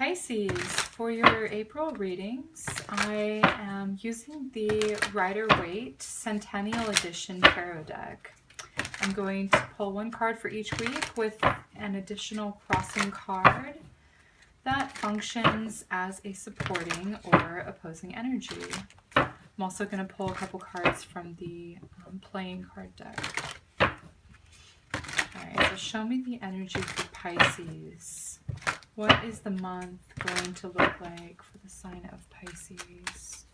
Pisces, for your April readings, I am using the Rider-Waite Centennial Edition Tarot deck. I'm going to pull one card for each week with an additional crossing card that functions as a supporting or opposing energy. I'm also going to pull a couple cards from the playing card deck. Alright, so show me the energy for Pisces. What is the month going to look like for the sign of Pisces?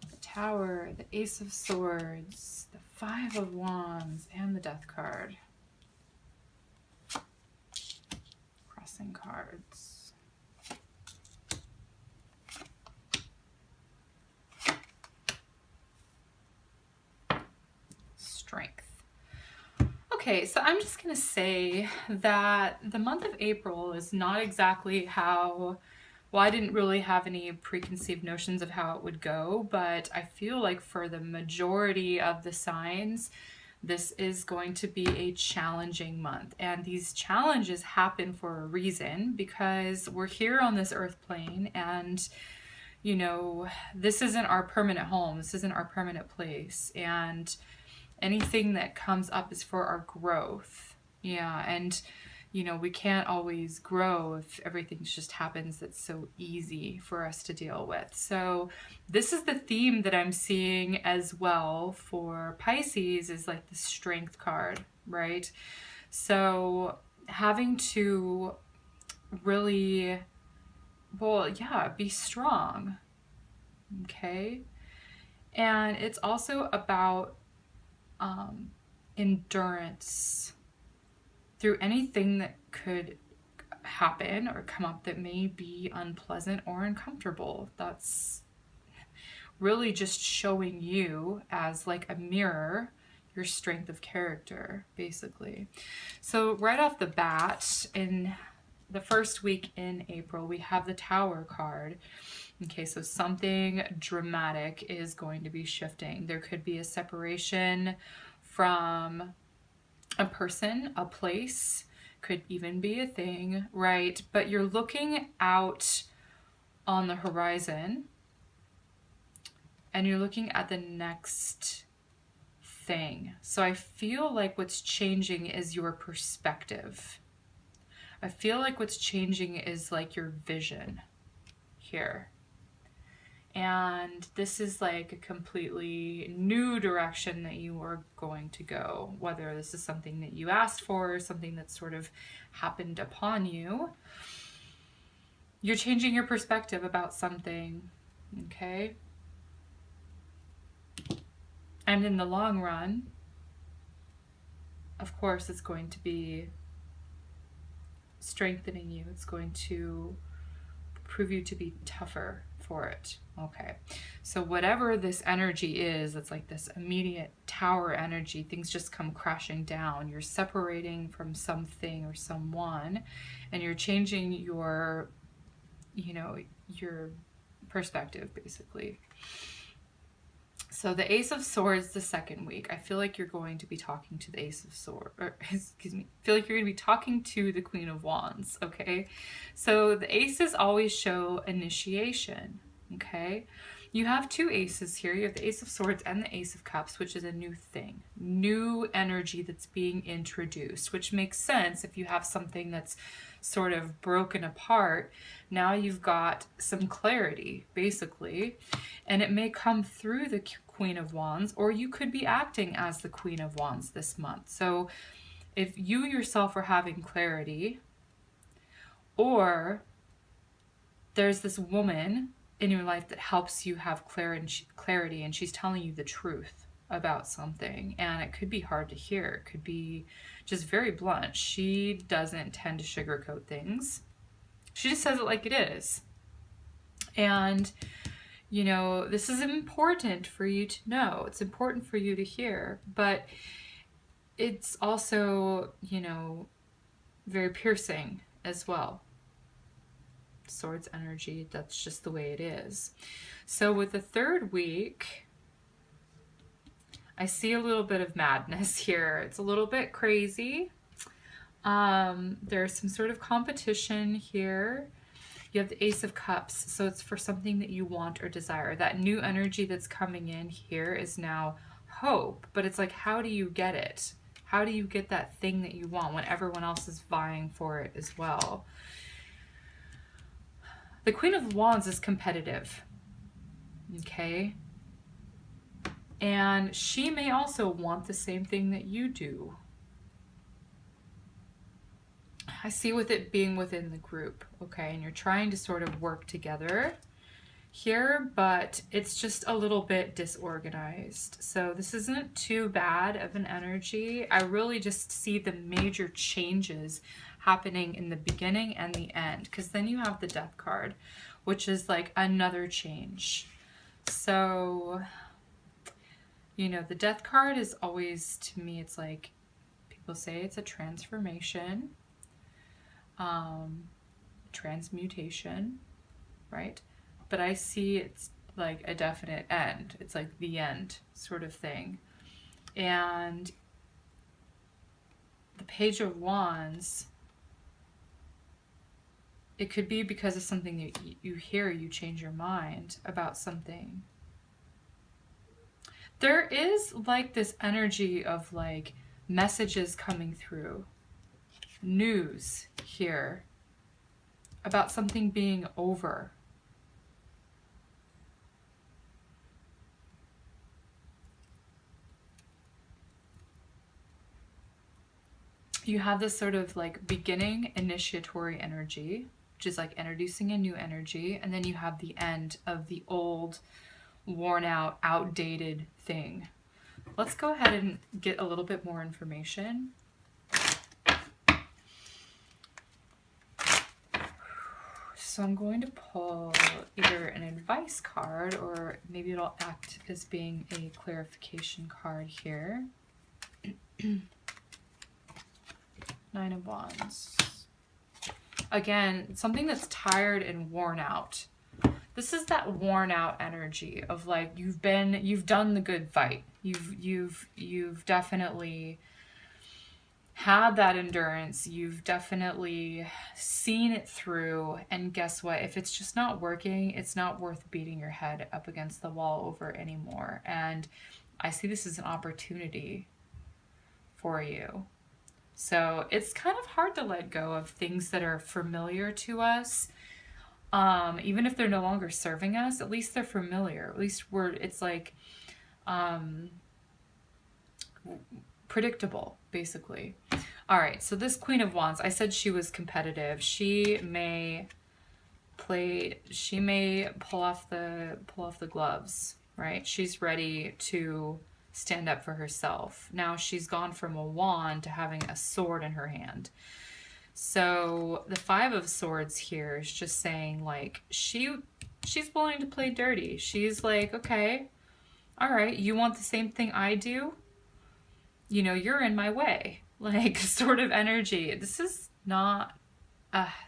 The Tower, the Ace of Swords, the Five of Wands, and the Death card. Crossing cards. Strength. Okay, so I'm just going to say that the month of April is not exactly how, well, I didn't really have any preconceived notions of how it would go, but I feel like for the majority of the signs, this is going to be a challenging month. And these challenges happen for a reason, because we're here on this earth plane and you know, this isn't our permanent home. This isn't our permanent place. And anything that comes up is for our growth. Yeah, and you know, we can't always grow if everything just happens that's so easy for us to deal with. So this is the theme that I'm seeing as well for Pisces, is like the Strength card, right? So having to really, well, yeah, be strong, okay? And it's also about endurance through anything that could happen or come up that may be unpleasant or uncomfortable. That's really just showing you as like a mirror your strength of character, basically. So right off the bat, in the first week in April, we have the Tower card. Okay, so something dramatic is going to be shifting. There could be a separation from a person, a place, could even be a thing, right? But you're looking out on the horizon and you're looking at the next thing. So I feel like what's changing is your perspective. I feel like what's changing is like your vision here. And this is like a completely new direction that you are going to go, whether this is something that you asked for or something that sort of happened upon you. You're changing your perspective about something, okay? And in the long run, of course, it's going to be strengthening you. It's going to prove you to be tougher for it. Okay, so whatever this energy is, that's like this immediate tower energy, things just come crashing down. You're separating from something or someone, and you're changing your, you know, your perspective, basically. So the Ace of Swords the second week, I feel like you're going to be talking to the Ace of Swords, or excuse me, I feel like you're going to be talking to the Queen of Wands, okay? So the aces always show initiation, okay? You have two aces here. You have the Ace of Swords and the Ace of Cups, which is a new thing, new energy that's being introduced, which makes sense if you have something that's sort of broken apart. Now you've got some clarity, basically, and it may come through the Queen of Wands, or you could be acting as the Queen of Wands this month. So if you yourself are having clarity, or there's this woman in your life that helps you have clarity, and she's telling you the truth about something, and it could be hard to hear. It could be just very blunt. She doesn't tend to sugarcoat things. She just says it like it is. And, you know, this is important for you to know. It's important for you to hear, but it's also, you know, very piercing as well. Swords energy, that's just the way it is. So with the third week, I see a little bit of madness here. It's a little bit crazy. There's some sort of competition here. You have the Ace of Cups, so it's for something that you want or desire. That new energy that's coming in here is now hope, but it's like, how do you get it? How do you get that thing that you want when everyone else is vying for it as well? The Queen of Wands is competitive, okay? And she may also want the same thing that you do. I see with it being within the group, okay? And you're trying to sort of work together here, but it's just a little bit disorganized. So this isn't too bad of an energy. I really just see the major changes happening in the beginning and the end, because then you have the Death card, which is like another change. So, you know, the Death card is always, to me, it's like, people say it's a transformation, transmutation, right? But I see it's like a definite end. It's like the end sort of thing. And the Page of Wands, it could be because of something that you hear, you change your mind about something. There is like this energy of like messages coming through, news here about something being over. You have this sort of like beginning initiatory energy, which is like introducing a new energy, and then you have the end of the old, worn out, outdated thing. Let's go ahead and get a little bit more information. So I'm going to pull either an advice card, or maybe it'll act as being a clarification card here. Nine of Wands. Again, something that's tired and worn out. This is that worn out energy of like, you've done the good fight. You've definitely had that endurance. You've definitely seen it through, and guess what? If it's just not working, it's not worth beating your head up against the wall over anymore. And I see this as an opportunity for you. So it's kind of hard to let go of things that are familiar to us. Even if they're no longer serving us, at least they're familiar. At least it's like predictable, basically. All right, so this Queen of Wands, I said she was competitive. She may pull off the gloves, right? She's ready to stand up for herself. Now she's gone from a wand to having a sword in her hand. So the Five of Swords here is just saying like she's willing to play dirty. She's like, okay, all right, you want the same thing I do? You know, you're in my way. Like, sort of energy. This is not,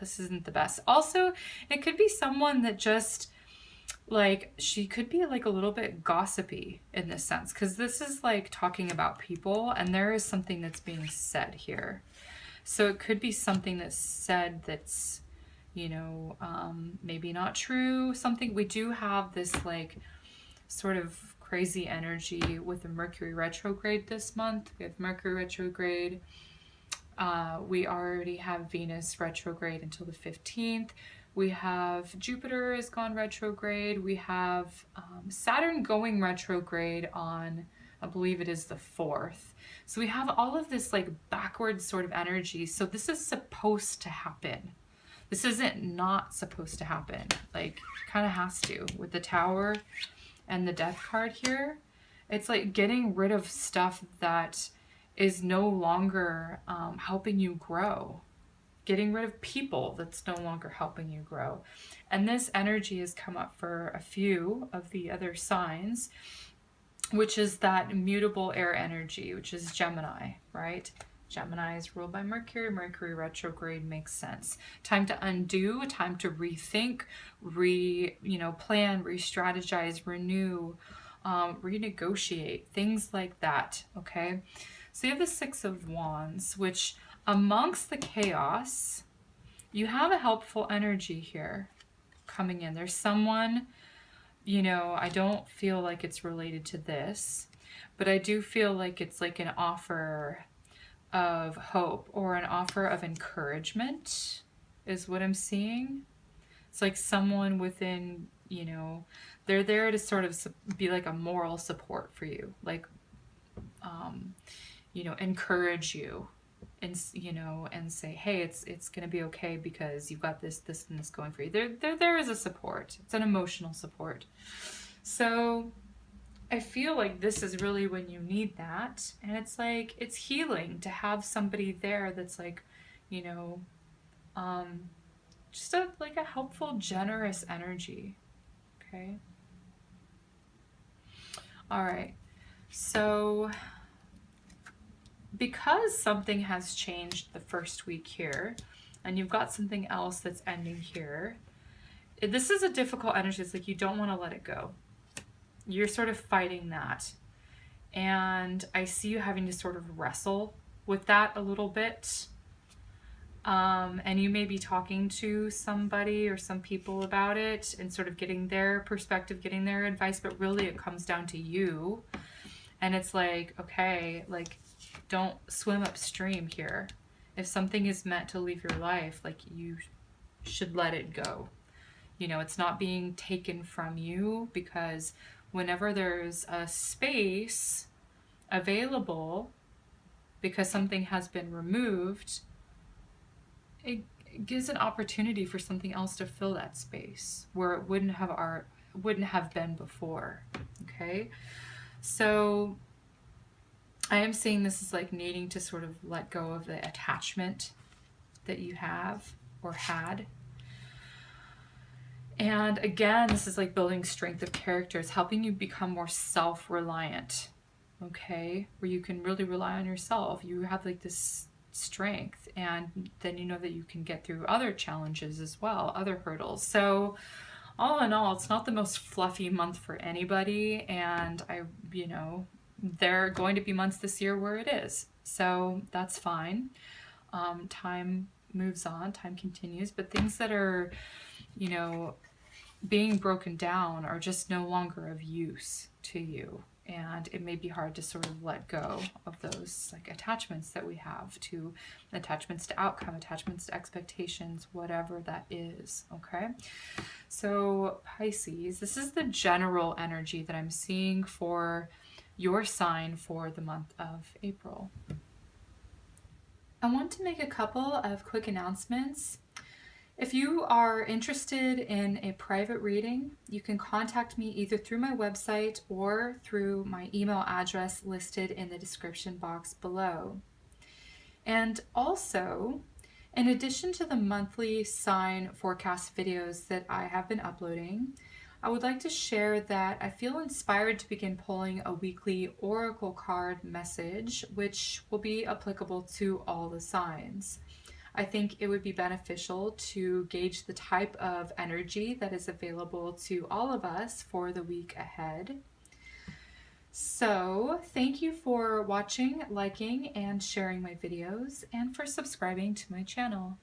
this isn't the best. Also, it could be someone that just, like, she could be like a little bit gossipy in this sense, because this is like talking about people, and there is something that's being said here. So it could be something that's said that's, you know, maybe not true. Something, we do have this like sort of crazy energy with the Mercury retrograde this month. We have Mercury retrograde. We already have Venus retrograde until the 15th. We have Jupiter has gone retrograde. We have Saturn going retrograde on, I believe it is the 4th. So we have all of this like backwards sort of energy. So this is supposed to happen. This isn't not supposed to happen. Like, kind of has to with the Tower and the Death card here. It's like getting rid of stuff that is no longer helping you grow. Getting rid of people that's no longer helping you grow. And this energy has come up for a few of the other signs, which is that mutable air energy, which is Gemini, right? Gemini is ruled by Mercury. Mercury retrograde makes sense. Time to undo, time to rethink, plan, re-strategize, renew, renegotiate, things like that, okay? So you have the Six of Wands, which amongst the chaos, you have a helpful energy here coming in. There's someone, you know, I don't feel like it's related to this, but I do feel like it's like an offer of hope or an offer of encouragement is what I'm seeing. It's like someone within, you know, they're there to sort of be like a moral support for you, like, you know, encourage you and, you know, and say, hey, it's going to be okay because you've got this, and this going for you. They're there as a support. It's an emotional support. So I feel like this is really when you need that. And it's like, it's healing to have somebody there that's like, you know, just like a helpful, generous energy. Okay. All right. So because something has changed the first week here, and you've got something else that's ending here, this is a difficult energy. It's like you don't want to let it go. You're sort of fighting that. And I see you having to sort of wrestle with that a little bit. And you may be talking to somebody or some people about it and sort of getting their perspective, getting their advice, but really it comes down to you. And it's like, okay, like, don't swim upstream here. If something is meant to leave your life, like, you should let it go. You know, it's not being taken from you, because whenever there's a space available because something has been removed, it gives an opportunity for something else to fill that space where it wouldn't have been before. Okay, so I am seeing this as like needing to sort of let go of the attachment that you have or had. And again, this is like building strength of character. It's helping you become more self-reliant, okay? Where you can really rely on yourself. You have like this strength, and then you know that you can get through other challenges as well, other hurdles. So all in all, it's not the most fluffy month for anybody. And you know, there are going to be months this year where it is. So that's fine. Time moves on, time continues, but things that are, you know, being broken down are just no longer of use to you. And it may be hard to sort of let go of those like attachments that we have, to attachments to outcome, attachments to expectations, whatever that is. Okay. So Pisces, this is the general energy that I'm seeing for your sign for the month of April. I want to make a couple of quick announcements. If you are interested in a private reading, you can contact me either through my website or through my email address listed in the description box below. And also, in addition to the monthly sign forecast videos that I have been uploading, I would like to share that I feel inspired to begin pulling a weekly oracle card message, which will be applicable to all the signs. I think it would be beneficial to gauge the type of energy that is available to all of us for the week ahead. So thank you for watching, liking, and sharing my videos, and for subscribing to my channel.